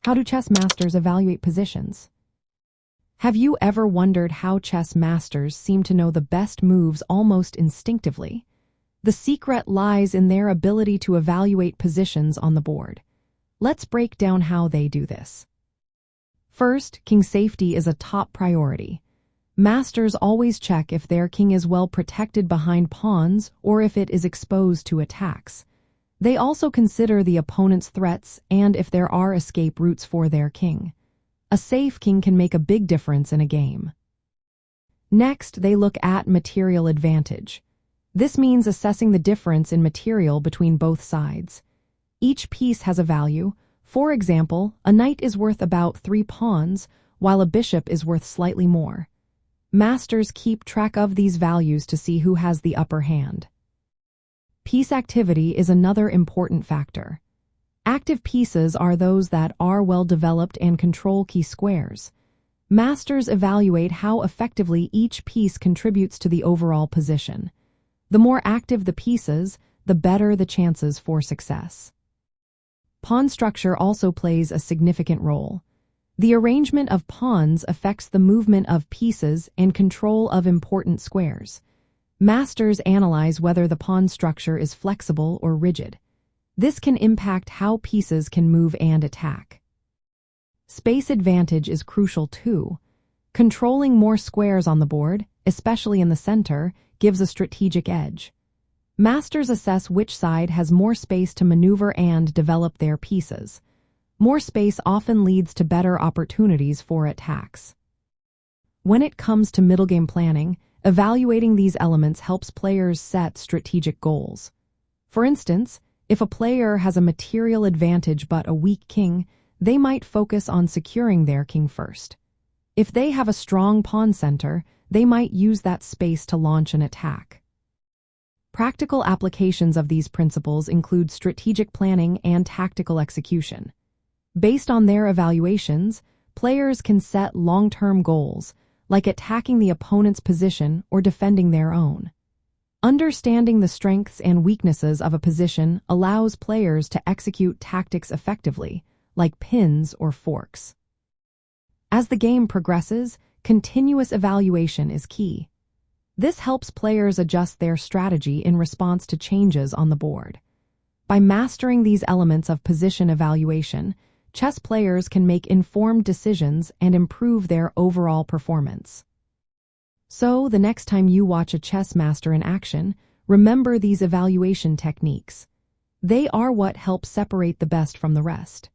How do chess masters evaluate positions? Have you ever wondered how chess masters seem to know the best moves almost instinctively? The secret lies in their ability to evaluate positions on the board. Let's break down how they do this. First, king safety is a top priority. Masters always check if their king is well protected behind pawns or if it is exposed to attacks. They also consider the opponent's threats and if there are escape routes for their king. A safe king can make a big difference in a game. Next, they look at material advantage. This means assessing the difference in material between both sides. Each piece has a value. For example, a knight is worth about 3 pawns, while a bishop is worth slightly more. Masters keep track of these values to see who has the upper hand. Piece activity is another important factor. Active pieces are those that are well developed and control key squares. Masters evaluate how effectively each piece contributes to the overall position. The more active the pieces, the better the chances for success. Pawn structure also plays a significant role. The arrangement of pawns affects the movement of pieces and control of important squares. Masters analyze whether the pawn structure is flexible or rigid. This can impact how pieces can move and attack. Space advantage is crucial too. Controlling more squares on the board, especially in the center, gives a strategic edge. Masters assess which side has more space to maneuver and develop their pieces. More space often leads to better opportunities for attacks. When it comes to middle game planning, evaluating these elements helps players set strategic goals. For instance, if a player has a material advantage but a weak king, they might focus on securing their king first. If they have a strong pawn center, they might use that space to launch an attack. Practical applications of these principles include strategic planning and tactical execution. Based on their evaluations, players can set long-term goals, like attacking the opponent's position or defending their own. Understanding the strengths and weaknesses of a position allows players to execute tactics effectively, like pins or forks. As the game progresses, continuous evaluation is key. This helps players adjust their strategy in response to changes on the board. By mastering these elements of position evaluation, chess players can make informed decisions and improve their overall performance. So, the next time you watch a chess master in action, remember these evaluation techniques. They are what help separate the best from the rest.